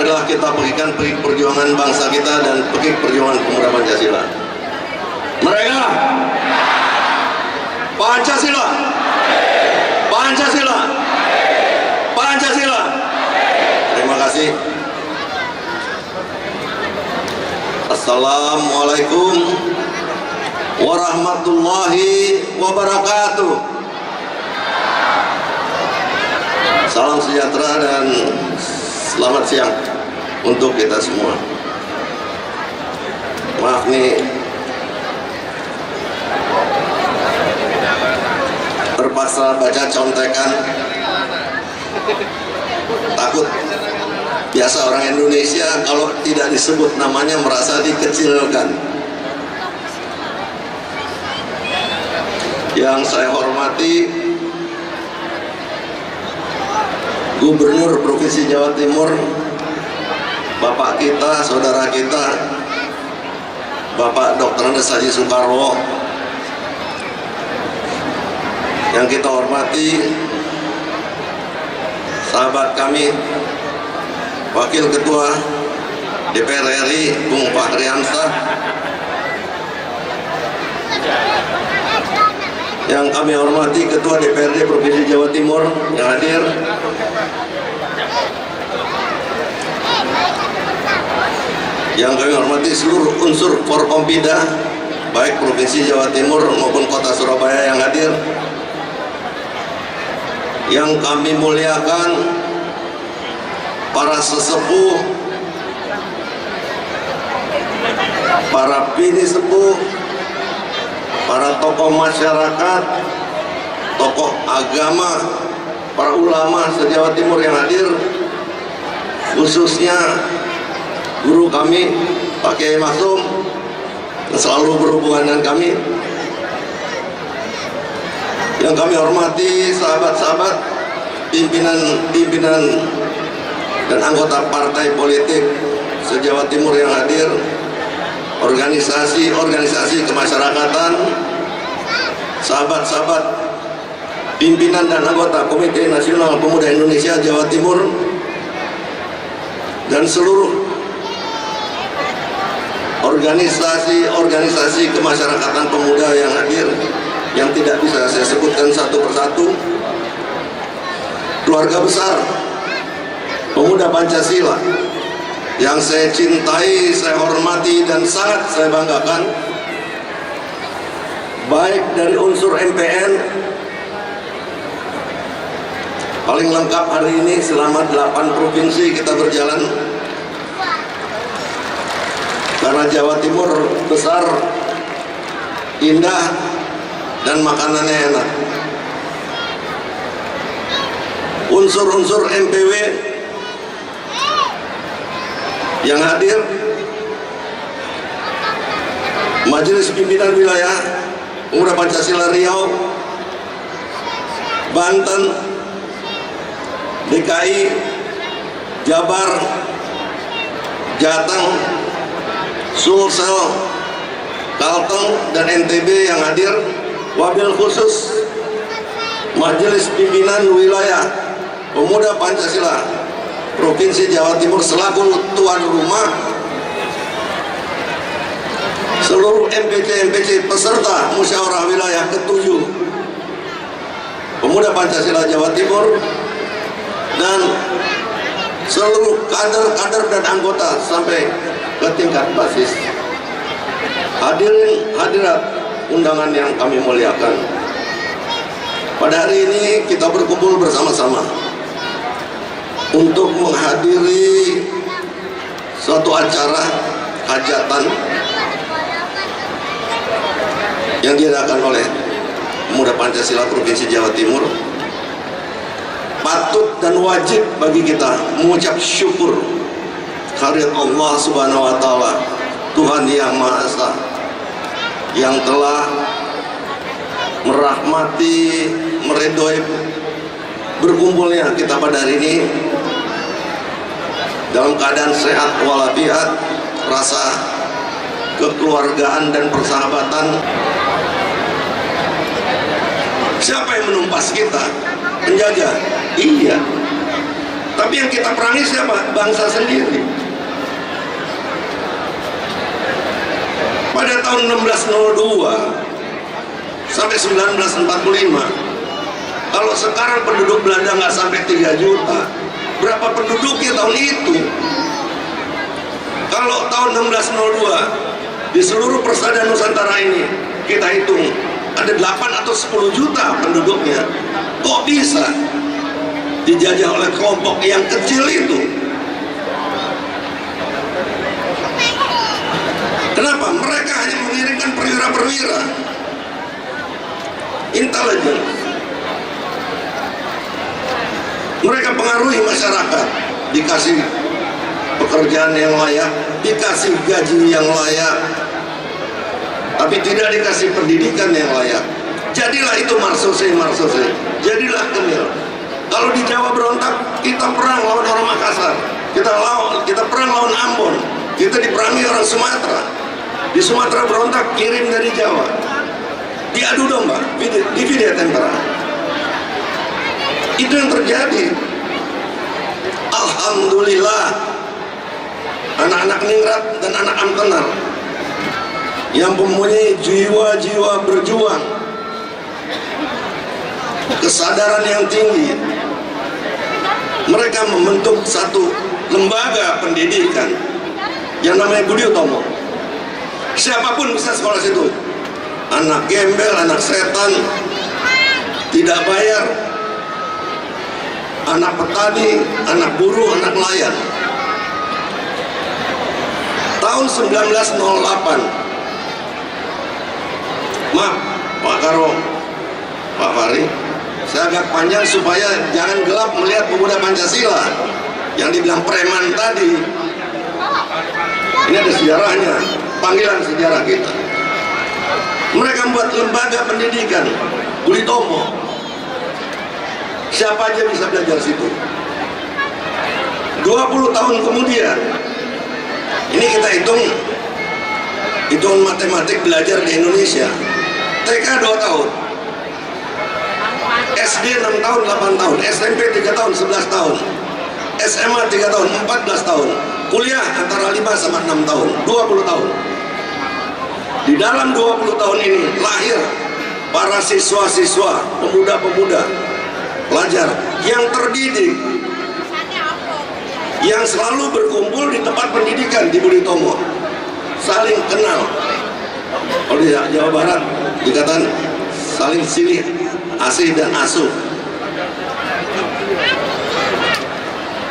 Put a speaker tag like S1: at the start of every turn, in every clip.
S1: marilah kita pegikan perjuangan bangsa kita dan pegik perjuangan pemuda Pancasila. Mereka Pancasila, Pancasila, Pancasila. Terima kasih. Assalamualaikum warahmatullahi wabarakatuh. Salam sejahtera dan selamat siang untuk kita semua. Maaf nih, terpaksa baca contekan, takut. Biasa orang Indonesia kalau tidak disebut namanya merasa dikecilkan. Yang saya hormati Gubernur Provinsi Jawa Timur, Bapak kita, saudara kita, Bapak Dr. Andes Haji Soekarwo. Yang kita hormati sahabat kami, Wakil Ketua DPR RI Bung Fahri Hamzah. Yang kami hormati Ketua DPRD Provinsi Jawa Timur yang hadir, yang kami hormati seluruh unsur Forkompida baik Provinsi Jawa Timur maupun Kota Surabaya yang hadir, yang kami muliakan para sesepuh, para bini sepuh, para tokoh masyarakat, tokoh agama, para ulama se-Jawa Timur yang hadir, khususnya guru kami Pak Kiai Maksum yang selalu berhubungan dengan kami. Yang kami hormati sahabat-sahabat pimpinan dan anggota partai politik se-Jawa Timur yang hadir, organisasi kemasyarakatan, sahabat-sahabat pimpinan dan anggota Komite Nasional Pemuda Indonesia Jawa Timur, dan seluruh organisasi kemasyarakatan pemuda yang hadir, yang tidak bisa saya sebutkan satu persatu. Keluarga besar Pemuda Pancasila yang saya cintai, saya hormati, dan sangat saya banggakan, baik dari unsur MPN, paling lengkap hari ini selama 8 provinsi kita berjalan, karena Jawa Timur besar, indah, dan makanannya enak. Unsur-unsur MPW yang hadir, Majelis Pimpinan Wilayah Pemuda Pancasila Riau, Banten, DKI, Jabar, Jateng, Sulsel, Kalteng, dan NTB yang hadir. Wabil khusus Majelis Pimpinan Wilayah Pemuda Pancasila Provinsi Jawa Timur selaku tuan rumah, seluruh MPC peserta musyawarah wilayah ke-7 Pemuda Pancasila Jawa Timur, dan seluruh kader dan anggota sampai ke tingkat basis. Hadirin hadirat undangan yang kami muliakan, pada hari ini kita berkumpul bersama-sama untuk menghadiri suatu acara hajatan yang diadakan oleh Pemuda Pancasila Provinsi Jawa Timur. Patut dan wajib bagi kita mengucap syukur kehadirat Allah Subhanahu wa Ta'ala, Tuhan Yang Maha Esa, yang telah merahmati, meridhoi berkumpulnya kita pada hari ini dalam keadaan sehat walafiat, rasa kekeluargaan dan persahabatan. Siapa yang menumpas kita? Penjaga? Iya. Tapi yang kita perangi siapa? Bangsa sendiri. Pada tahun 1602 sampai 1945, kalau sekarang penduduk Belanda nggak sampai 3 juta, berapa penduduknya tahun itu? Kalau tahun 1602 di seluruh persada Nusantara ini kita hitung ada 8 atau 10 juta penduduknya, kok bisa dijajah oleh kelompok yang kecil itu? Kenapa? Mereka hanya mengirimkan perwira-perwira intelijen. Mereka pengaruhi masyarakat, dikasih pekerjaan yang layak, dikasih gaji yang layak, tapi tidak dikasih pendidikan yang layak. Jadilah itu marsose, jadilah Kemil. Kalau di Jawa berontak, kita perang lawan orang Makassar, kita perang lawan Ambon, kita diperangi orang Sumatera. Di Sumatera berontak, kirim dari Jawa, diadu domba, di Vidya Tempera. Itu yang terjadi. Alhamdulillah, anak-anak Ningrat dan anak Amtenar yang mempunyai jiwa-jiwa berjuang, kesadaran yang tinggi, mereka membentuk satu lembaga pendidikan yang namanya Budi Utomo. Siapapun bisa sekolah situ. Anak gembel, anak setan, tidak bayar, anak petani, anak buruh, anak nelayan. Tahun 1908, maaf Pak Karo, Pak Fahri, saya agak panjang supaya jangan gelap melihat pemuda Pancasila yang dibilang preman tadi. Ini ada sejarahnya, panggilan sejarah kita. Mereka membuat lembaga pendidikan Budi Utomo. Siapa aja bisa belajar situ. 20 tahun kemudian, ini kita hitung matematik belajar di Indonesia. TK 2 tahun, SD 6 tahun, 8 tahun, SMP 3 tahun, 11 tahun, SMA 3 tahun, 14 tahun, kuliah antara 5 sama 6 tahun, 20 tahun. Di dalam 20 tahun ini lahir para siswa-siswa, pemuda-pemuda, pelajar yang terdidik, yang selalu berkumpul di tempat pendidikan di Budi Utomo, saling kenal. Kalau di Jawa Barat dikatakan saling silih, asih dan asuh.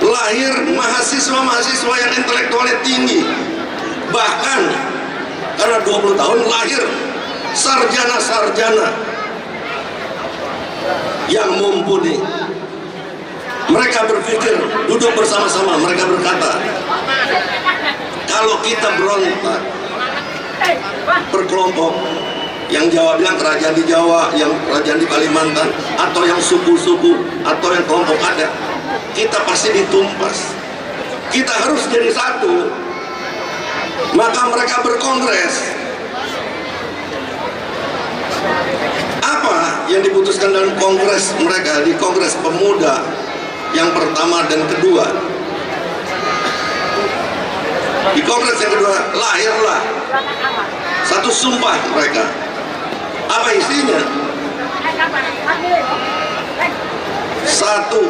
S1: Lahir mahasiswa-mahasiswa yang intelektualnya tinggi, bahkan karena 20 tahun lahir sarjana-sarjana yang mumpuni. Mereka berpikir, duduk bersama-sama, mereka berkata, kalau kita berontak berkelompok, yang Jawa bilang kerajaan di Jawa, yang kerajaan di Kalimantan, atau yang suku-suku, atau yang kelompok adat, kita pasti ditumpas. Kita harus jadi satu. Maka mereka berkongres. Apa yang diputuskan dalam kongres mereka, di kongres pemuda yang pertama dan kedua? Di kongres yang kedua lahirlah satu sumpah mereka. Apa isinya? Satu,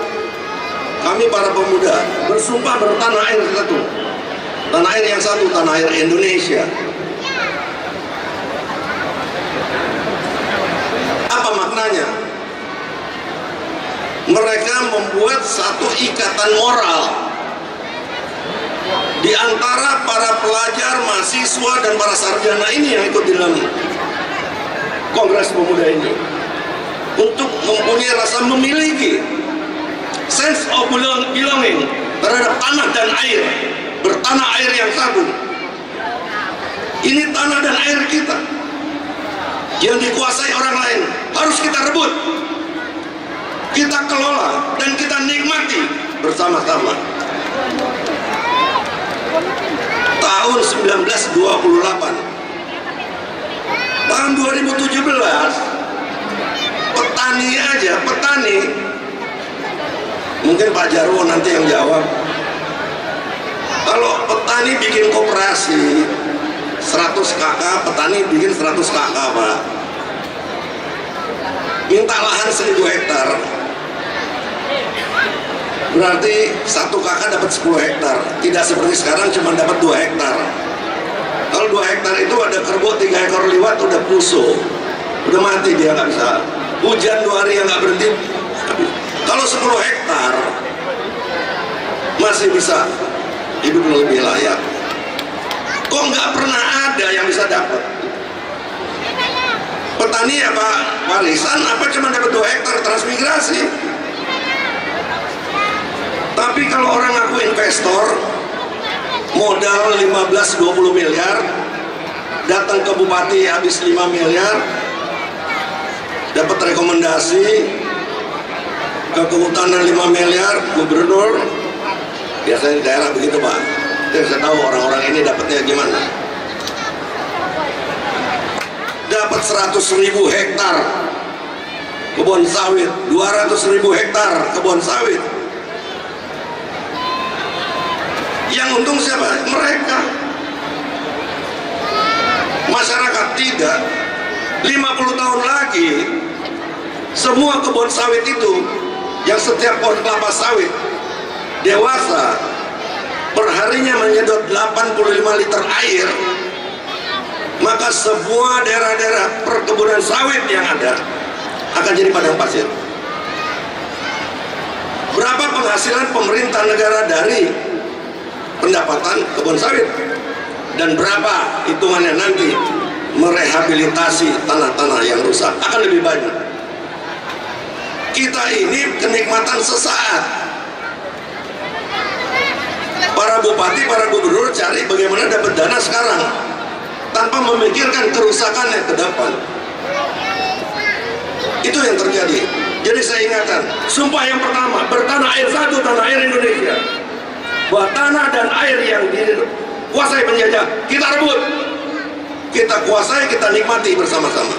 S1: kami para pemuda bersumpah bertanah air satu. Tanah air yang satu, tanah air Indonesia. Apa maknanya? Mereka membuat satu ikatan moral di antara para pelajar, mahasiswa, dan para sarjana ini yang ikut di dalam Kongres Pemuda ini, untuk mempunyai rasa memiliki sense of belonging terhadap tanah dan air, bertanah air yang satu. Ini tanah dan air kita yang dikuasai orang lain, harus kita rebut, kita kelola, dan kita nikmati bersama-sama. Tahun 1928, tahun 2017, petani Mungkin Pak Jarwo nanti yang jawab. Kalau petani bikin koperasi 100 KK, petani bikin 100 KK, Pak. Minta lahan 1000 hektar. Berarti 1 KK dapat 10 hektar. Tidak seperti sekarang cuma dapat 2 hektar. Kalau 2 hektar itu ada kerbau 3 ekor liwat udah pusuh. Udah mati dia, nggak bisa. Hujan 2 hari yang nggak berhenti. Kalau 10 hektar masih bisa hidup lebih layak. Kok nggak pernah ada yang bisa dapat? Petani apa warisan apa cuma dapat 2 hektar transmigrasi? Tapi kalau orang ngaku investor, modal 15-20 miliar, datang ke bupati habis 5 miliar, dapat rekomendasi ke kehutanan 5 miliar, gubernur, biasanya di daerah begitu, Pak. Jadi saya tahu orang-orang ini dapatnya gimana. Dapat 100.000 hektar kebun sawit, 200.000 hektar kebun sawit. Yang untung siapa? Mereka. Masyarakat tidak. 50 tahun lagi semua kebun sawit itu yang setiap pohon kelapa sawit dewasa perharinya menyedot 85 liter air, maka semua daerah-daerah perkebunan sawit yang ada akan jadi padang pasir. Berapa penghasilan pemerintah negara dari pendapatan kebun sawit? Dan berapa hitungannya nanti merehabilitasi tanah-tanah yang rusak? Akan lebih banyak. Kita ini kenikmatan sesaat. Para bupati, para gubernur cari bagaimana dapat dana sekarang tanpa memikirkan kerusakannya ke depan. Itu yang terjadi. Jadi saya ingatkan, sumpah yang pertama, bertanah air satu, tanah air Indonesia. Bahwa tanah dan air yang dikuasai penjajah, kita rebut, kita kuasai, kita nikmati bersama-sama.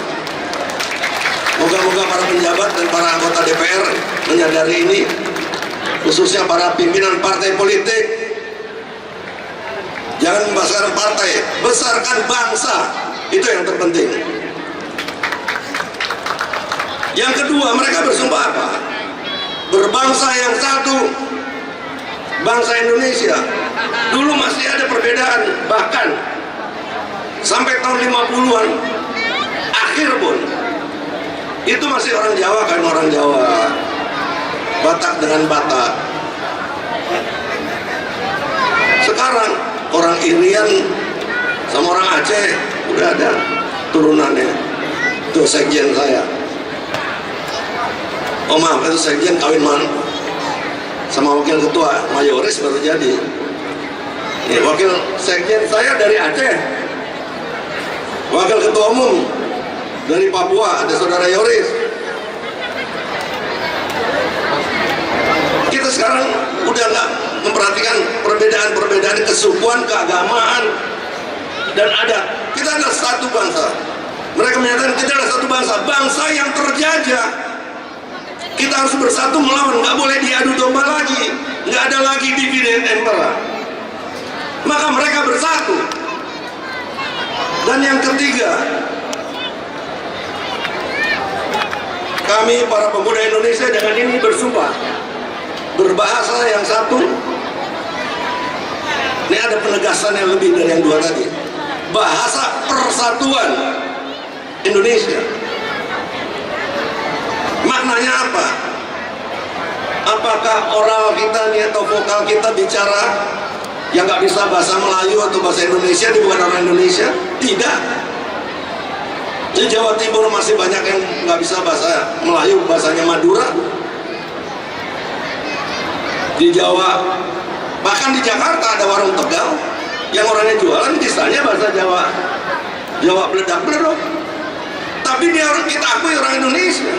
S1: Moga-moga para penjabat dan para anggota DPR menyadari ini, khususnya para pimpinan partai politik. Jangan membesarkan partai, besarkan bangsa, itu yang terpenting. Yang kedua, mereka bersumpah apa? Berbangsa yang satu, bangsa Indonesia. Dulu masih ada perbedaan, bahkan sampai tahun 50-an akhir pun itu masih orang Jawa kan orang Jawa, Batak dengan Batak. Sekarang orang Irian sama orang Aceh udah ada turunannya. Itu sekjen saya. Oh maaf, itu sekjen kawin sama wakil ketua mayoris baru jadi. Ini wakil sekjen saya dari Aceh, wakil ketua umum dari Papua ada saudara Yoris. Kita sekarang udah nggak memperhatikan perbedaan-perbedaan kesukuan, keagamaan, dan adat. Kita adalah satu bangsa. Mereka menyatakan kita adalah satu bangsa, bangsa yang terjajah. Kita harus bersatu melawan, nggak boleh diadu domba lagi, nggak ada lagi dividen and impera. Maka mereka bersatu. Dan yang ketiga, kami para pemuda Indonesia dengan ini bersumpah berbahasa yang satu. Ini ada penegasan yang lebih dari yang dua tadi. Bahasa Persatuan Indonesia. Maknanya apa? Apakah oral kita nih atau vokal kita bicara yang nggak bisa bahasa Melayu atau bahasa Indonesia di bukan orang Indonesia? Tidak. Di Jawa Timur masih banyak yang nggak bisa bahasa Melayu, bahasanya Madura. Di Jawa, bahkan di Jakarta ada warung Tegal yang orangnya jualan kisahnya bahasa Jawa, Jawa beledak-beledok. Tapi dia orang, kita akui orang Indonesia.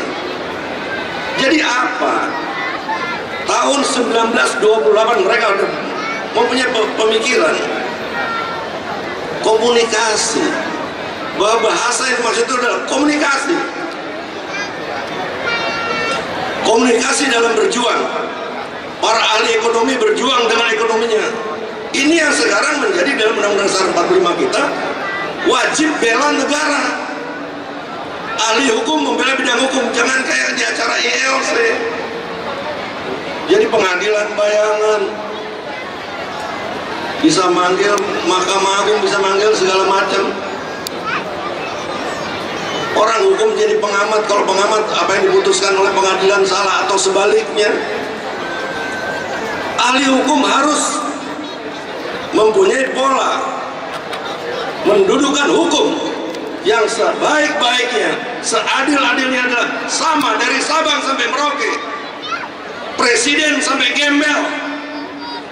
S1: Jadi apa? Tahun 1928 mereka udah mempunyai pemikiran komunikasi, bahwa bahasa yang maksud itu adalah komunikasi. Komunikasi dalam berjuang. Para ahli ekonomi berjuang dengan ekonominya. Ini yang sekarang menjadi dalam Undang-Undang Dasar 45 kita wajib bela negara. Ahli hukum membela bidang hukum, jangan kayak di acara ILC. Jadi pengadilan bayangan, bisa manggil Mahkamah Agung, bisa manggil segala macam. Orang hukum jadi pengamat, kalau pengamat apa yang diputuskan oleh pengadilan salah atau sebaliknya. Ahli hukum harus mempunyai pola mendudukan hukum yang sebaik-baiknya, seadil-adilnya adalah sama dari Sabang sampai Merauke, presiden sampai gembel,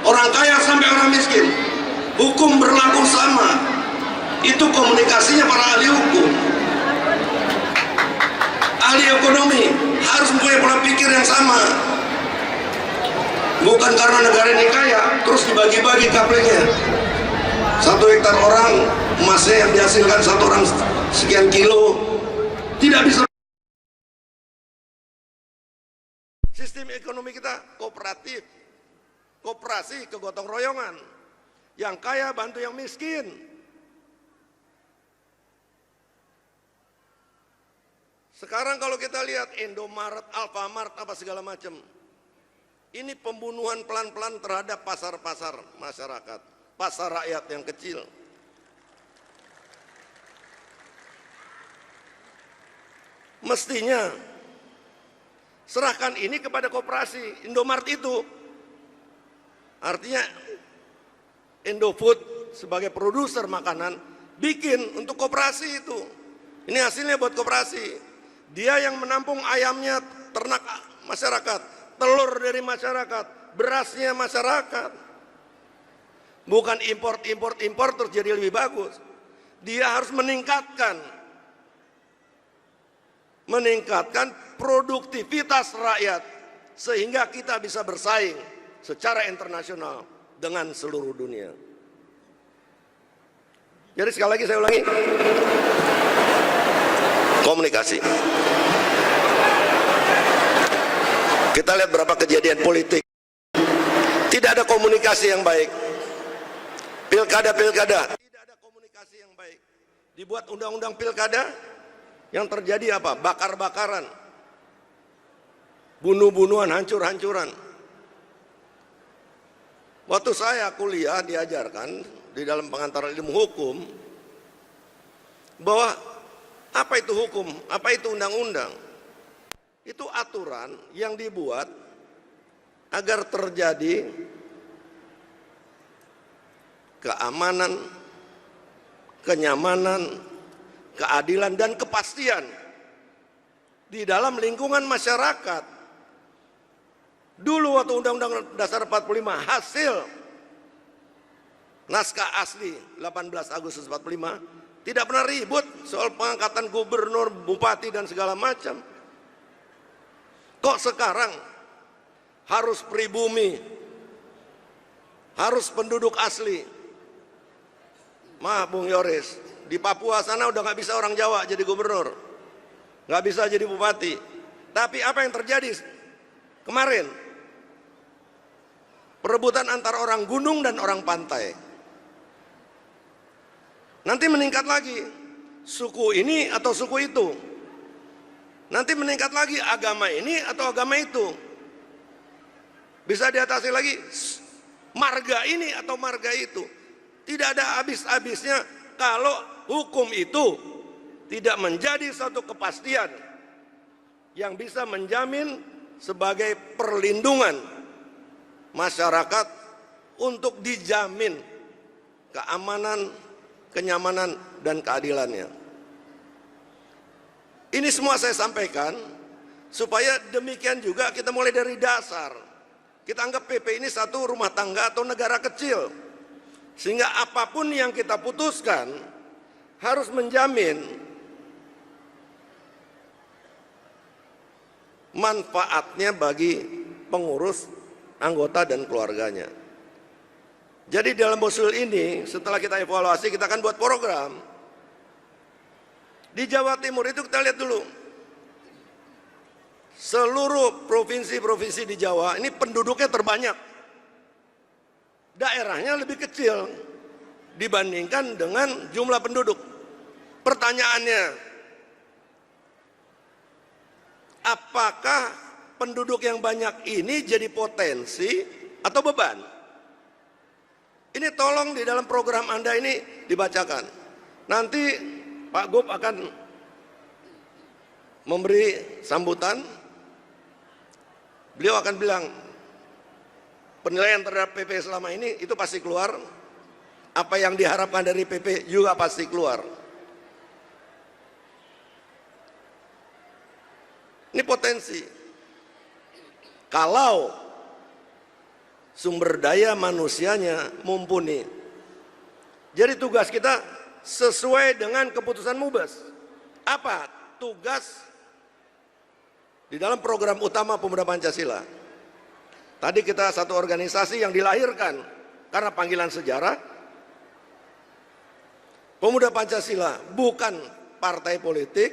S1: orang kaya sampai orang miskin, hukum berlaku sama. Itu komunikasinya para ahli hukum. Ahli ekonomi harus mempunyai pola pikir yang sama. Bukan karena negara ini kaya terus dibagi-bagi kaplingnya. 1 hektar orang emasnya yang dihasilkan 1 orang sekian kilo, tidak bisa. Sistem ekonomi kita kooperatif, koperasi, kegotong royongan. Yang kaya bantu yang miskin. Sekarang kalau kita lihat Indomaret, Alfamart, apa segala macam, ini pembunuhan pelan-pelan terhadap pasar-pasar masyarakat, pasar rakyat yang kecil. Mestinya serahkan ini kepada koperasi. Indomaret itu artinya Indofood sebagai produser makanan bikin untuk koperasi itu. Ini hasilnya buat koperasi. Dia yang menampung ayamnya ternak masyarakat, telur dari masyarakat, berasnya masyarakat. Bukan import terus jadi lebih bagus. Dia harus meningkatkan produktivitas rakyat sehingga kita bisa bersaing secara internasional dengan seluruh dunia. Jadi sekali lagi saya ulangi, komunikasi. Kita lihat berapa kejadian politik, tidak ada komunikasi yang baik. Pilkada, tidak ada komunikasi yang baik. Dibuat undang-undang pilkada, yang terjadi apa? Bakar-bakaran, bunuh-bunuhan, hancur-hancuran. Waktu saya kuliah diajarkan di dalam pengantar ilmu hukum bahwa apa itu hukum, apa itu undang-undang? Itu aturan yang dibuat agar terjadi keamanan, kenyamanan, keadilan, dan kepastian di dalam lingkungan masyarakat. Dulu waktu Undang-Undang Dasar 45 hasil naskah asli 18 Agustus 45 tidak pernah ribut soal pengangkatan gubernur, bupati, dan segala macam. Kok sekarang harus pribumi, harus penduduk asli? Maaf Bung Yoris, di Papua sana udah nggak bisa orang Jawa jadi gubernur, nggak bisa jadi bupati. Tapi apa yang terjadi kemarin? Perebutan antara orang gunung dan orang pantai. Nanti meningkat lagi suku ini atau suku itu. Nanti meningkat lagi agama ini atau agama itu. Bisa diatasi lagi marga ini atau marga itu. Tidak ada habis-habisnya kalau hukum itu tidak menjadi satu kepastian yang bisa menjamin sebagai perlindungan masyarakat untuk dijamin keamanan, kenyamanan, dan keadilannya. Ini semua saya sampaikan supaya demikian juga kita mulai dari dasar. Kita anggap PP ini satu rumah tangga atau negara kecil, sehingga apapun yang kita putuskan harus menjamin manfaatnya bagi pengurus, anggota, dan keluarganya. Jadi dalam usul ini setelah kita evaluasi, kita akan buat program. Di Jawa Timur itu kita lihat dulu seluruh provinsi-provinsi di Jawa ini penduduknya terbanyak. Daerahnya lebih kecil dibandingkan dengan jumlah penduduk. Pertanyaannya, apakah penduduk yang banyak ini jadi potensi atau beban? Ini tolong di dalam program Anda ini dibacakan. Nanti Pak Gub akan memberi sambutan. Beliau akan bilang penilaian terhadap PP selama ini itu pasti keluar. Apa yang diharapkan dari PP juga pasti keluar. Ini potensi. Kalau sumber daya manusianya mumpuni. Jadi tugas kita sesuai dengan keputusan Mubas. Apa tugas di dalam program utama Pemuda Pancasila? Tadi kita satu organisasi yang dilahirkan karena panggilan sejarah. Pemuda Pancasila bukan partai politik,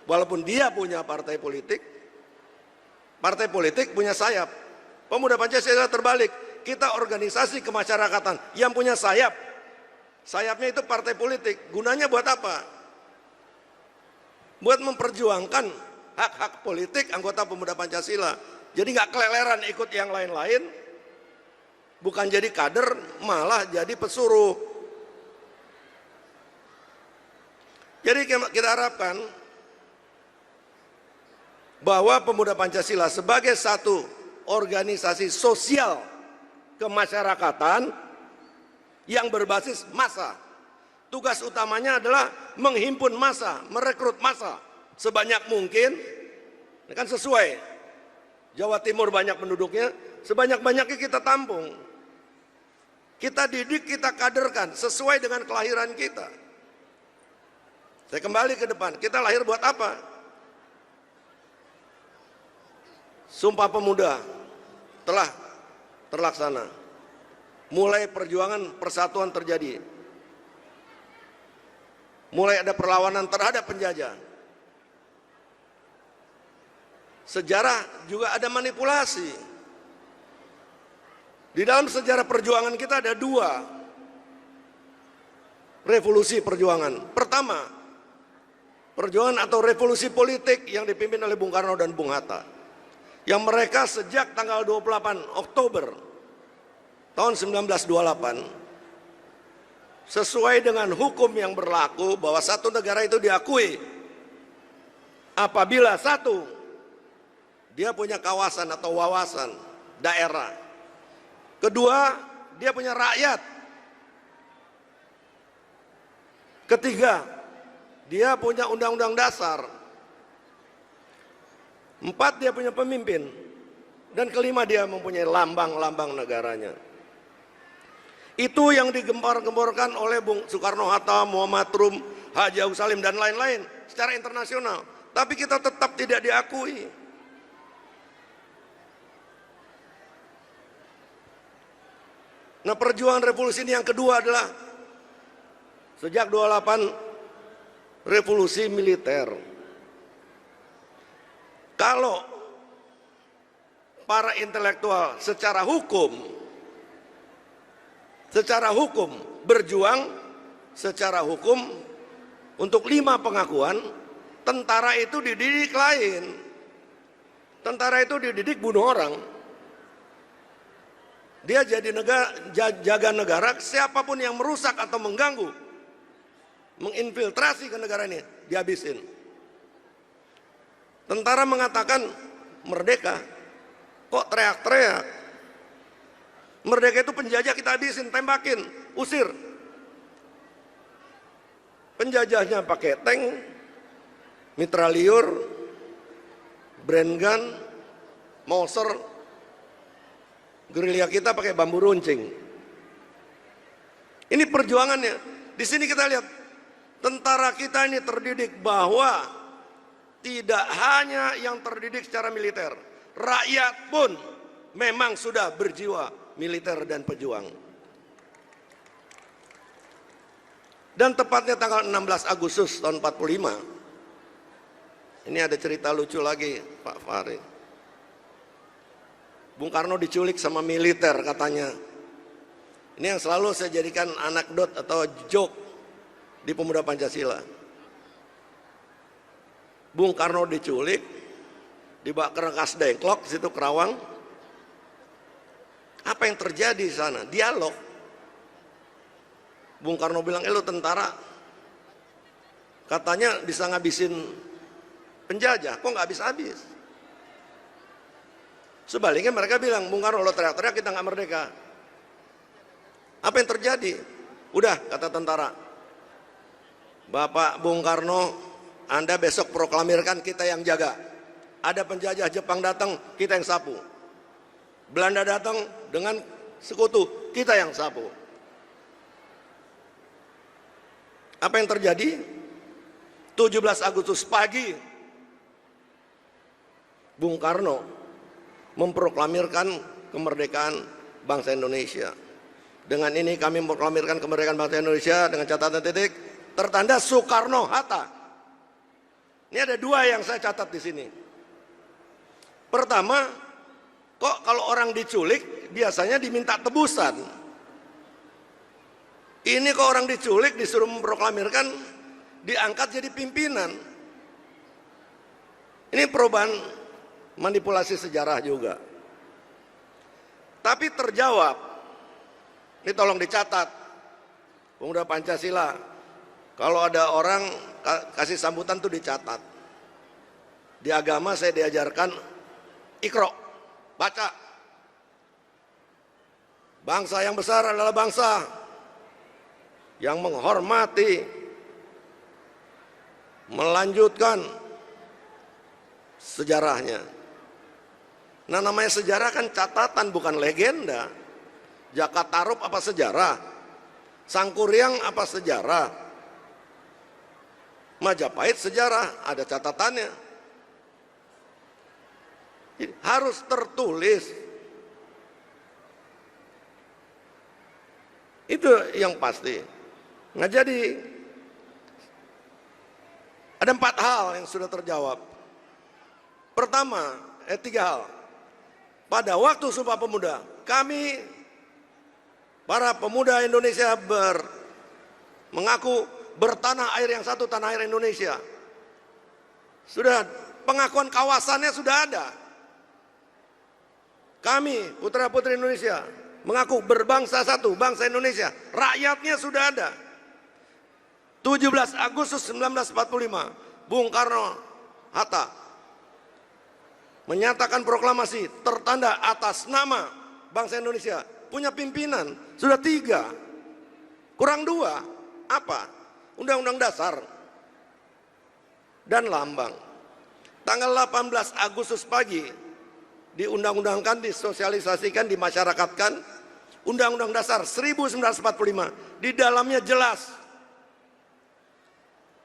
S1: walaupun dia punya partai politik. Partai politik punya sayap. Pemuda Pancasila terbalik. Kita organisasi kemasyarakatan yang punya sayap. Sayapnya itu partai politik. Gunanya buat apa? Buat memperjuangkan hak-hak politik anggota Pemuda Pancasila. Jadi nggak keleleran ikut yang lain-lain. Bukan jadi kader, malah jadi pesuruh. Jadi kita harapkan bahwa Pemuda Pancasila sebagai satu organisasi sosial kemasyarakatan yang berbasis massa. Tugas utamanya adalah menghimpun massa, merekrut massa sebanyak mungkin. Ini kan sesuai. Jawa Timur banyak penduduknya, sebanyak-banyaknya kita tampung. Kita didik, kita kaderkan sesuai dengan kelahiran kita. Saya kembali ke depan, kita lahir buat apa? Sumpah Pemuda telah terlaksana. Mulai perjuangan persatuan terjadi. Mulai ada perlawanan terhadap penjajah. Sejarah juga ada manipulasi. Di dalam sejarah perjuangan kita ada dua revolusi perjuangan. Pertama, perjuangan atau revolusi politik yang dipimpin oleh Bung Karno dan Bung Hatta. Yang mereka sejak tanggal 28 Oktober tahun 1928 sesuai dengan hukum yang berlaku bahwa satu negara itu diakui apabila satu, dia punya kawasan atau wawasan daerah. Kedua, dia punya rakyat. Ketiga, dia punya undang-undang dasar. Empat, dia punya pemimpin. Dan kelima, dia mempunyai lambang-lambang negaranya. Itu yang digempar-gemborkan oleh Bung Soekarno-Hatta, Muhammad Rum, Haji Agus Salim, dan lain-lain secara internasional. Tapi kita tetap tidak diakui. Nah, perjuangan revolusi ini yang kedua adalah sejak 28 revolusi militer. Kalau para intelektual secara hukum berjuang secara hukum untuk 5 pengakuan, tentara itu dididik lain. Tentara itu dididik bunuh orang. Dia jadi jaga negara, siapapun yang merusak atau mengganggu, menginfiltrasi ke negara ini, dihabisin. Tentara mengatakan merdeka, kok teriak-teriak? Merdeka itu penjajah kita habisin, tembakin, usir. Penjajahnya pakai tank, mitraliur, brand gun, Mauser. Gerilya kita pakai bambu runcing. Ini perjuangannya. Di sini kita lihat tentara kita ini terdidik bahwa tidak hanya yang terdidik secara militer, rakyat pun memang sudah berjiwa militer dan pejuang. Dan tepatnya tanggal 16 Agustus tahun 45, Ini ada cerita lucu lagi, Pak Fahri. Bung Karno diculik sama militer katanya. Ini yang selalu saya jadikan anekdot atau joke di Pemuda Pancasila. Bung Karno diculik, dibawa ke Rengas Dengklok, situ Kerawang. Apa yang terjadi di sana? Dialog. Bung Karno bilang, lu tentara, katanya bisa ngabisin penjajah, kok nggak habis-habis? Sebaliknya mereka bilang, Bung Karno, lo teriak-teriak kita nggak merdeka. Apa yang terjadi? Udah, kata tentara, Bapak Bung Karno, Anda besok proklamirkan kita yang jaga. Ada penjajah Jepang datang, kita yang sapu. Belanda datang dengan sekutu, kita yang sapu. Apa yang terjadi? 17 Agustus pagi, Bung Karno memproklamirkan kemerdekaan bangsa Indonesia. Dengan ini kami memproklamirkan kemerdekaan bangsa Indonesia dengan catatan titik tertanda Soekarno-Hatta. Ini ada dua yang saya catat di sini. Pertama, kok kalau orang diculik biasanya diminta tebusan. Ini kok orang diculik disuruh memproklamirkan, diangkat jadi pimpinan. Ini perubahan manipulasi sejarah juga. Tapi terjawab, ini tolong dicatat, Pemuda Pancasila, kalau ada orang kasih sambutan tuh dicatat. Di agama saya diajarkan Iqra, baca. Bangsa yang besar adalah bangsa yang menghormati, melanjutkan sejarahnya. Nah, namanya sejarah kan catatan, bukan legenda. Jakatarup apa sejarah? Sangkuriang apa sejarah? Majapahit sejarah, ada catatannya. Jadi, harus tertulis. Itu yang pasti. Nah, jadi ada 4 hal yang sudah terjawab. Pertama, 3 hal. Pada waktu Sumpah Pemuda, kami para pemuda Indonesia mengaku bertanah air yang satu, tanah air Indonesia. Sudah pengakuan kawasannya sudah ada. Kami putra-putri Indonesia mengaku berbangsa satu, bangsa Indonesia. Rakyatnya sudah ada. 17 Agustus 1945, Bung Karno Hatta menyatakan proklamasi tertanda atas nama bangsa Indonesia. Punya pimpinan, sudah 3. Kurang 2, apa? Undang-Undang Dasar dan lambang. Tanggal 18 Agustus pagi diundang-undangkan, disosialisasikan, dimasyarakatkan Undang-Undang Dasar 1945. Di dalamnya jelas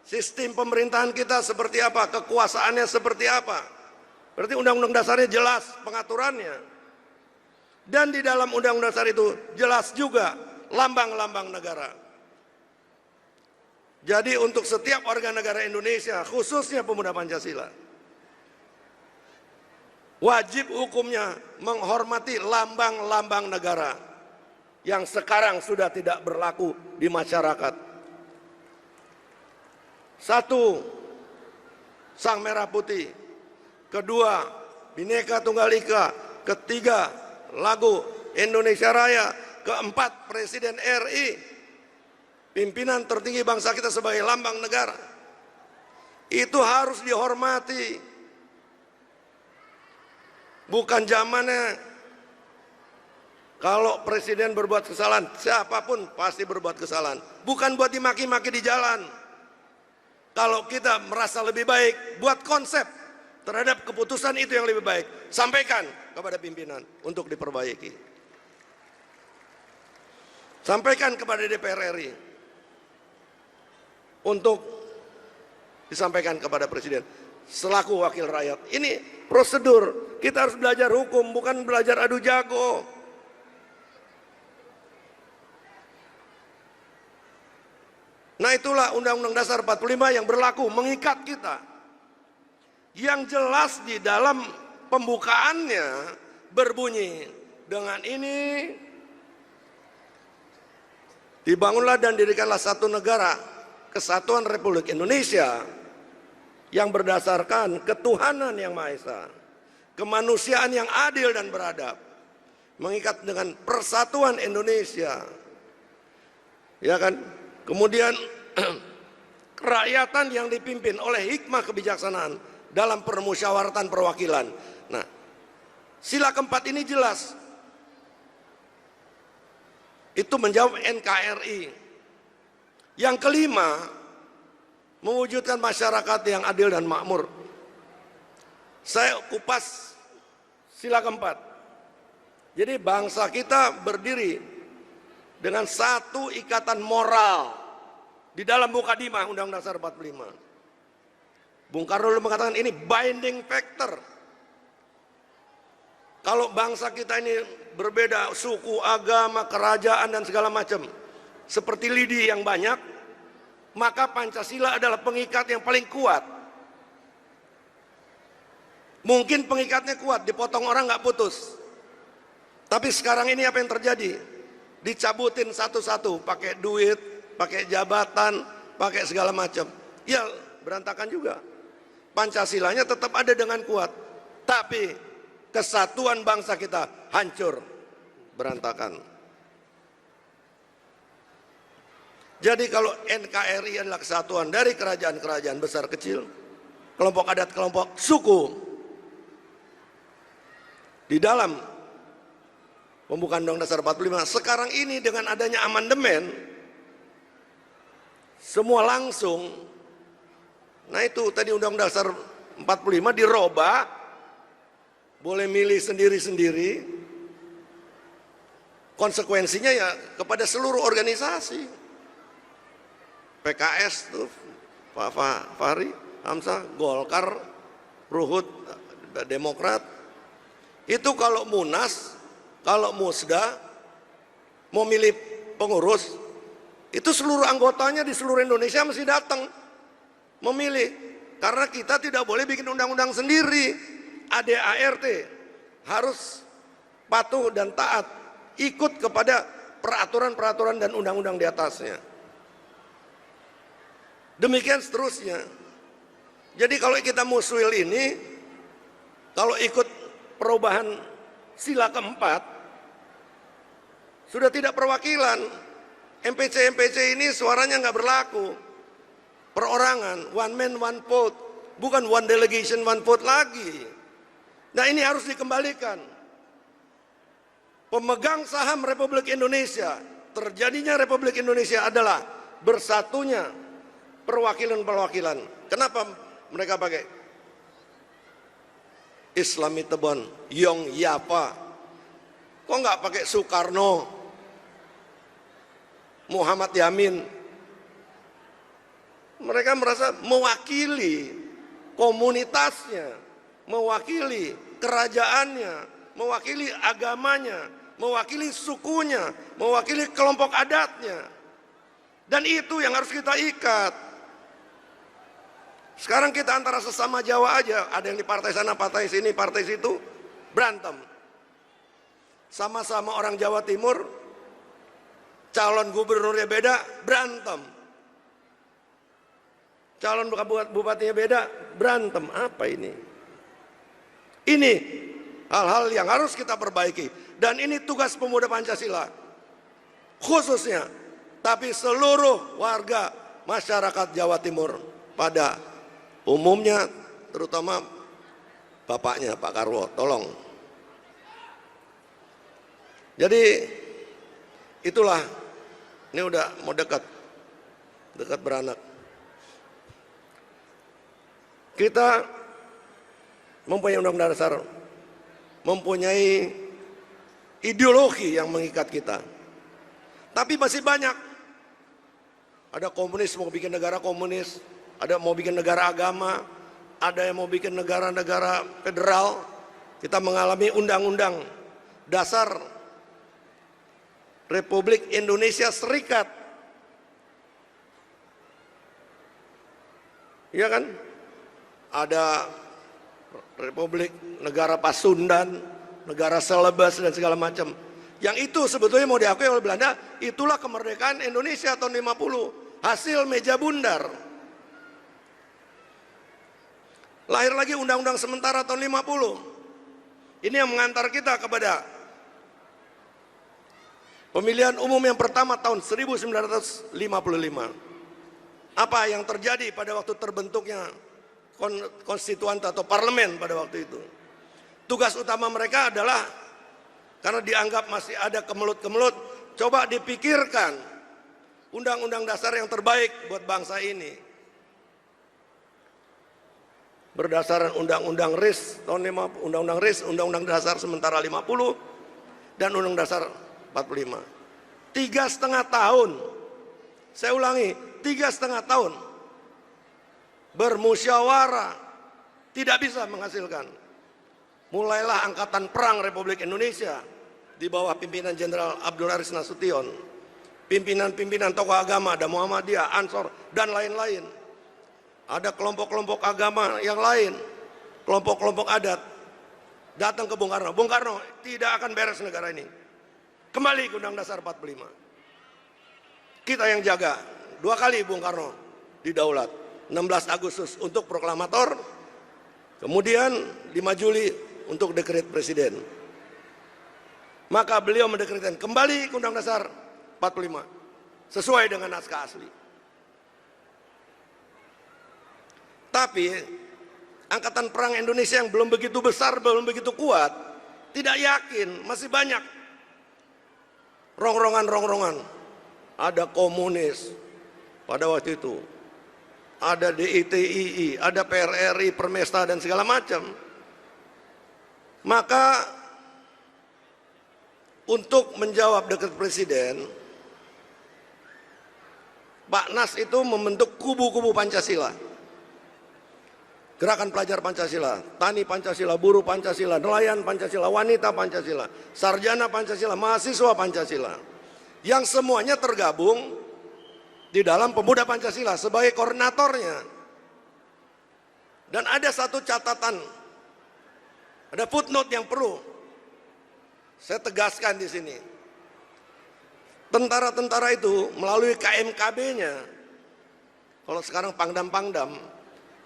S1: sistem pemerintahan kita seperti apa, kekuasaannya seperti apa. Berarti Undang-Undang Dasarnya jelas pengaturannya. Dan di dalam Undang-Undang Dasar itu jelas juga lambang-lambang negara. Jadi untuk setiap warga negara Indonesia, khususnya pemuda Pancasila, wajib hukumnya menghormati lambang-lambang negara yang sekarang sudah tidak berlaku di masyarakat. 1, Sang Merah Putih. 2, Bhinneka Tunggal Ika. 3, lagu Indonesia Raya. 4, Presiden RI, pimpinan tertinggi bangsa kita sebagai lambang negara. Itu harus dihormati. Bukan zamannya kalau presiden berbuat kesalahan, siapapun pasti berbuat kesalahan. Bukan buat dimaki-maki di jalan. Kalau kita merasa lebih baik, buat konsep terhadap keputusan itu yang lebih baik. Sampaikan kepada pimpinan untuk diperbaiki. Sampaikan kepada DPR RI untuk disampaikan kepada Presiden selaku wakil rakyat. Ini prosedur. Kita harus belajar hukum, bukan belajar adu jago. Nah, itulah Undang-Undang Dasar 45 yang berlaku, mengikat kita. yang jelas di dalam pembukaannya berbunyi, dengan ini dibangunlah dan dirikanlah satu negara, Kesatuan Republik Indonesia, yang berdasarkan ketuhanan yang Maha Esa, kemanusiaan yang adil dan beradab, mengikat dengan persatuan Indonesia, ya kan? Kemudian kerakyatan yang dipimpin oleh hikmah kebijaksanaan dalam permusyawaratan perwakilan. Nah, sila keempat ini jelas. Itu menjawab NKRI. Yang kelima, mewujudkan masyarakat yang adil dan makmur. Saya kupas sila keempat. Jadi bangsa kita berdiri dengan satu ikatan moral di dalam Mukadimah Undang-Undang Dasar 45. Bung Karno mengatakan ini binding factor. Kalau bangsa kita ini berbeda suku, agama, kerajaan dan segala macam, seperti lidi yang banyak, maka Pancasila adalah pengikat yang paling kuat. Mungkin pengikatnya kuat, dipotong orang nggak putus. Tapi sekarang ini apa yang terjadi? Dicabutin satu-satu, pakai duit, pakai jabatan, pakai segala macam. Ya berantakan juga. Pancasilanya tetap ada dengan kuat, tapi kesatuan bangsa kita hancur, berantakan. Jadi kalau NKRI adalah kesatuan dari kerajaan-kerajaan besar kecil, kelompok adat, kelompok suku, di dalam pembukaan Undang-Undang Dasar 45, sekarang ini dengan adanya amandemen, semua langsung. Nah itu tadi Undang-Undang Dasar 45 dirubah, boleh milih sendiri-sendiri, konsekuensinya ya kepada seluruh organisasi. PKS tuh Pak Fahri Hamzah, Golkar, Ruhut, Demokrat, itu kalau Munas, kalau Musda mau milih pengurus, itu seluruh anggotanya di seluruh Indonesia mesti datang memilih, karena kita tidak boleh bikin undang-undang sendiri. ADART harus patuh dan taat, ikut kepada peraturan-peraturan dan undang-undang di atasnya. Demikian seterusnya. Jadi kalau kita musuil ini, kalau ikut perubahan sila keempat, sudah tidak perwakilan. MPC ini suaranya nggak berlaku. Perorangan, one man one vote, bukan one delegation one vote lagi. Nah ini harus dikembalikan. Pemegang saham Republik Indonesia, terjadinya Republik Indonesia adalah bersatunya perwakilan-perwakilan. Kenapa mereka pakai Islami Tebon, Yong Yapa? Kok nggak pakai Soekarno, Muhammad Yamin? Mereka merasa mewakili komunitasnya, mewakili kerajaannya, mewakili agamanya, mewakili sukunya, mewakili kelompok adatnya. Dan itu yang harus kita ikat. Sekarang kita antara sesama Jawa aja, ada yang di partai sana, partai sini, partai situ, berantem. Sama-sama orang Jawa Timur, calon gubernurnya beda, berantem. Calon bupatinya beda, berantem. Apa ini? Ini hal-hal yang harus kita perbaiki. Dan ini tugas pemuda Pancasila. Khususnya, tapi seluruh warga masyarakat Jawa Timur pada umumnya, terutama bapaknya Pak Karwo, tolong. Jadi itulah, ini udah mau dekat beranak. Kita mempunyai undang-undang dasar, mempunyai ideologi yang mengikat kita. Tapi masih banyak. Ada komunis mau bikin negara komunis, ada mau bikin negara agama, ada yang mau bikin negara-negara federal. Kita mengalami undang-undang dasar Republik Indonesia Serikat. Iya kan? Ada Republik negara Pasundan, negara Celebes dan segala macam. Yang itu sebetulnya mau diakui oleh Belanda, itulah kemerdekaan Indonesia tahun 50, hasil meja bundar. Lahir lagi undang-undang sementara tahun 50. Ini yang mengantar kita kepada pemilihan umum yang pertama tahun 1955. Apa yang terjadi pada waktu terbentuknya konstituante atau parlemen pada waktu itu? Tugas utama mereka adalah, karena dianggap masih ada kemelut-kemelut, coba dipikirkan undang-undang dasar yang terbaik buat bangsa ini. Berdasarkan undang-undang RIS tahun 50, undang-undang RIS, undang-undang dasar sementara 50 dan undang dasar 45. 3,5 tahun. Saya ulangi, 3,5 tahun bermusyawarah tidak bisa menghasilkan. Mulailah Angkatan Perang Republik Indonesia di bawah pimpinan Jenderal Abdul Aris Nasution, pimpinan-pimpinan tokoh agama, ada Muhammadiyah, Ansor dan lain-lain. Ada kelompok-kelompok agama yang lain, kelompok-kelompok adat datang ke Bung Karno. Bung Karno, tidak akan beres negara ini. Kembali ke Undang Dasar 45. Kita yang jaga. 2 kali Bung Karno didaulat. 16 Agustus untuk proklamator, kemudian 5 Juli untuk dekret presiden. Maka beliau mendekretkan kembali ke Undang Dasar 45 sesuai dengan naskah asli. Tapi Angkatan Perang Indonesia yang belum begitu besar, belum begitu kuat, tidak yakin, masih banyak rongrongan-rongrongan. Ada komunis pada waktu itu, ada DITII, ada PRRI, Permesta dan segala macam. Maka untuk menjawab dekret presiden, Pak Nas itu membentuk kubu-kubu Pancasila. Gerakan Pelajar Pancasila, Tani Pancasila, Buruh Pancasila, Nelayan Pancasila, Wanita Pancasila, Sarjana Pancasila, Mahasiswa Pancasila, yang semuanya tergabung di dalam Pemuda Pancasila sebagai koordinatornya. Dan ada satu catatan, ada footnote yang perlu saya tegaskan di sini. Tentara-tentara itu melalui KMKB-nya, kalau sekarang Pangdam-Pangdam,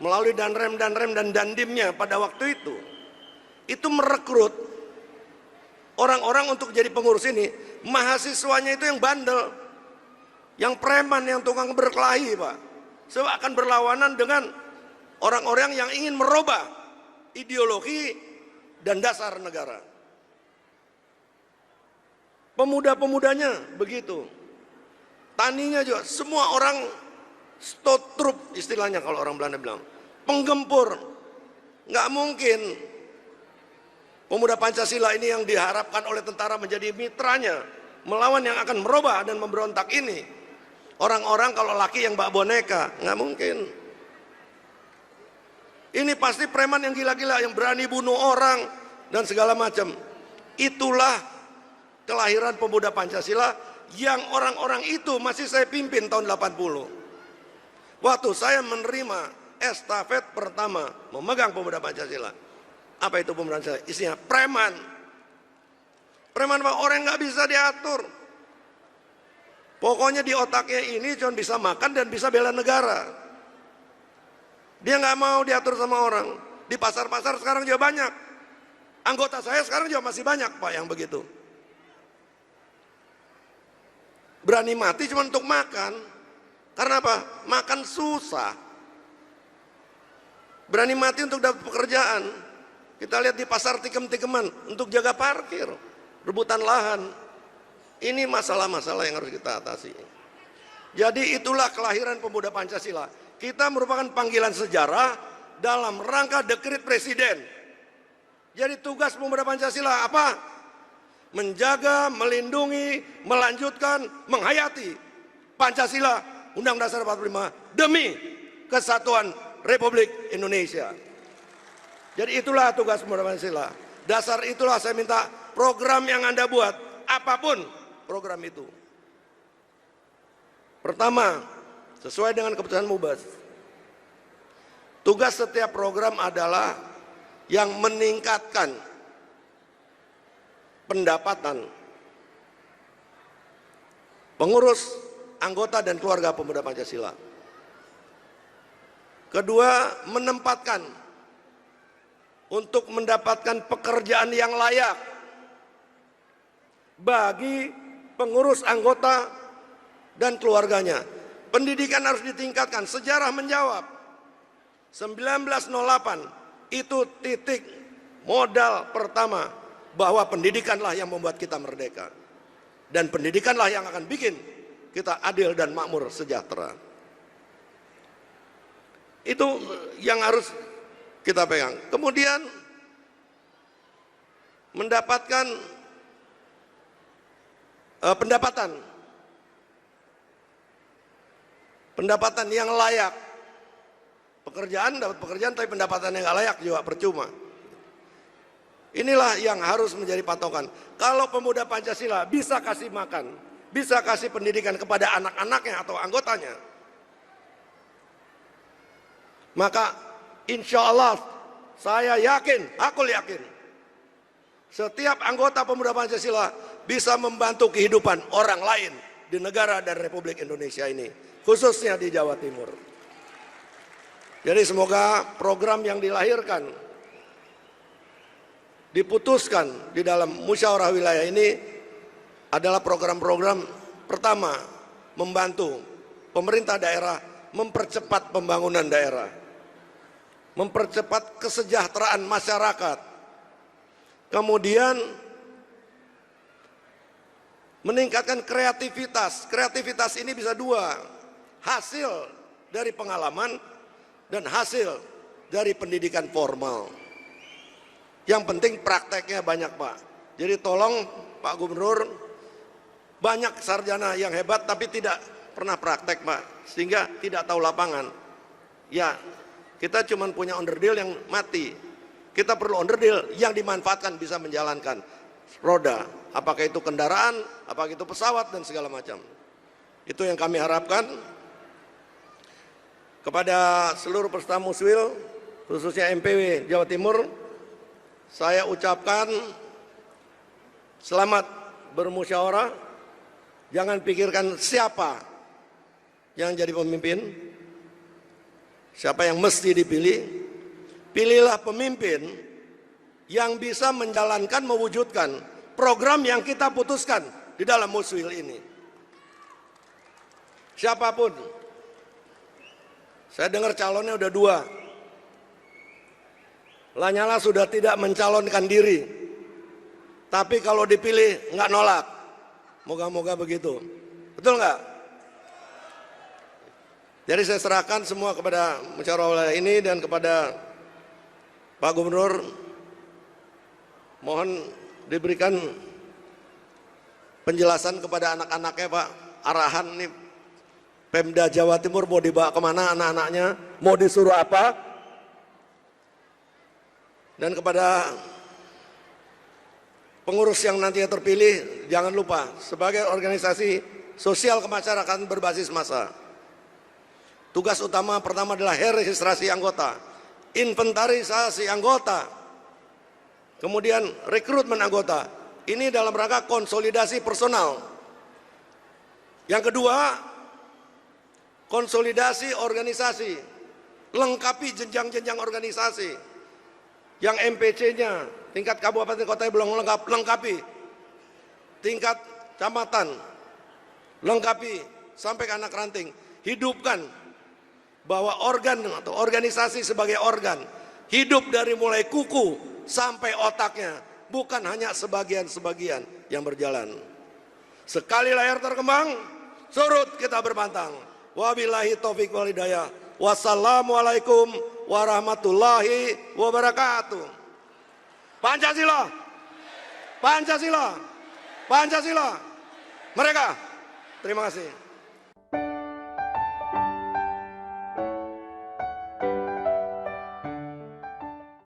S1: melalui Danrem dan Dandimnya pada waktu itu merekrut orang-orang untuk jadi pengurus ini. Mahasiswanya itu yang bandel, yang preman, yang tukang berkelahi, Pak. Sebab akan berlawanan dengan orang-orang yang ingin merubah ideologi dan dasar negara. Pemuda-pemudanya begitu. Taninya juga, semua orang stotrup istilahnya kalau orang Belanda bilang, penggempur. Nggak mungkin pemuda Pancasila ini yang diharapkan oleh tentara menjadi mitranya melawan yang akan merubah dan memberontak ini. Orang-orang kalau laki yang bawa boneka, nggak mungkin. Ini pasti preman yang gila-gila, yang berani bunuh orang dan segala macam. Itulah kelahiran pemuda Pancasila yang orang-orang itu masih saya pimpin tahun 80. Waktu saya menerima estafet pertama memegang Pemuda Pancasila. Apa itu Pemuda Pancasila? Isinya preman. Preman Pak, orang nggak bisa diatur. Pokoknya di otaknya ini cuma bisa makan dan bisa bela negara. Dia nggak mau diatur sama orang. Di pasar-pasar sekarang juga banyak. Anggota saya sekarang juga masih banyak Pak yang begitu. Berani mati cuma untuk makan. Karena apa? Makan susah. Berani mati untuk dapat pekerjaan. Kita lihat di pasar tikem-tikeman untuk jaga parkir, rebutan lahan. Ini masalah-masalah yang harus kita atasi. Jadi itulah kelahiran Pemuda Pancasila. Kita merupakan panggilan sejarah dalam rangka dekret presiden. Jadi tugas Pemuda Pancasila apa? Menjaga, melindungi, melanjutkan, menghayati Pancasila Undang Dasar 45 demi kesatuan Republik Indonesia. Jadi itulah tugas Pemuda Pancasila. Dasar itulah saya minta program yang Anda buat, apapun program itu. Pertama, sesuai dengan keputusan Mubas. Tugas setiap program adalah yang meningkatkan pendapatan pengurus, anggota, dan keluarga pemuda Pancasila. Kedua, menempatkan untuk mendapatkan pekerjaan yang layak bagi pengurus, anggota, dan keluarganya. Pendidikan harus ditingkatkan. Sejarah menjawab 1908 itu titik modal pertama bahwa pendidikanlah yang membuat kita merdeka. Dan pendidikanlah yang akan bikin kita adil dan makmur sejahtera. Itu yang harus kita pegang. Kemudian mendapatkan pendapatan yang layak. Pekerjaan, dapat pekerjaan tapi pendapatan yang nggak layak juga percuma. Inilah yang harus menjadi patokan. Kalau pemuda Pancasila bisa kasih makan, bisa kasih pendidikan kepada anak-anaknya atau anggotanya, maka insya Allah saya yakin, aku yakin, setiap anggota pemuda Pancasila bisa membantu kehidupan orang lain di negara dan Republik Indonesia ini, khususnya di Jawa Timur. Jadi semoga program yang dilahirkan, diputuskan di dalam musyawarah wilayah ini adalah program-program pertama membantu pemerintah daerah mempercepat pembangunan daerah, mempercepat kesejahteraan masyarakat, kemudian meningkatkan kreativitas. Kreativitas ini bisa dua, hasil dari pengalaman dan hasil dari pendidikan formal. Yang penting prakteknya banyak, Pak. Jadi tolong Pak Gubernur, banyak sarjana yang hebat tapi tidak pernah praktek, Pak, sehingga tidak tahu lapangan. Ya, kita cuma punya onderdil yang mati. Kita perlu onderdil yang dimanfaatkan bisa menjalankan roda, apakah itu kendaraan, apakah itu pesawat, dan segala macam. Itu yang kami harapkan kepada seluruh peserta Muswil, khususnya MPW Jawa Timur. Saya ucapkan selamat bermusyawarah. Jangan pikirkan siapa yang jadi pemimpin, siapa yang mesti dipilih. Pilihlah pemimpin yang bisa menjalankan, mewujudkan program yang kita putuskan di dalam Muswil ini. Siapapun. Saya dengar calonnya udah 2. Lanyala sudah tidak mencalonkan diri, tapi kalau dipilih nggak nolak. Moga-moga begitu, betul nggak? Jadi saya serahkan semua kepada musyawarah wilayah ini dan kepada Pak Gubernur. Mohon diberikan penjelasan kepada anak-anaknya, Pak. Arahan nih Pemda Jawa Timur mau dibawa kemana anak-anaknya, mau disuruh apa. Dan kepada pengurus yang nantinya terpilih, jangan lupa sebagai organisasi sosial kemasyarakatan berbasis massa, tugas utama pertama adalah registrasi anggota, inventarisasi anggota, kemudian rekrutmen anggota. Ini dalam rangka konsolidasi personal. Yang kedua, konsolidasi organisasi, lengkapi jenjang-jenjang organisasi. Yang MPC-nya tingkat kabupaten kota belum lengkapi, tingkat kecamatan lengkapi sampai ke anak ranting. Hidupkan bahwa organ atau organisasi sebagai organ hidup dari mulai kuku sampai otaknya, bukan hanya sebagian-sebagian yang berjalan. Sekali layar terkembang, surut kita berpantang. Wabillahi taufik wal hidayah. Wassalamualaikum warahmatullahi wabarakatuh. Pancasila, Pancasila, Pancasila. Mereka, terima kasih.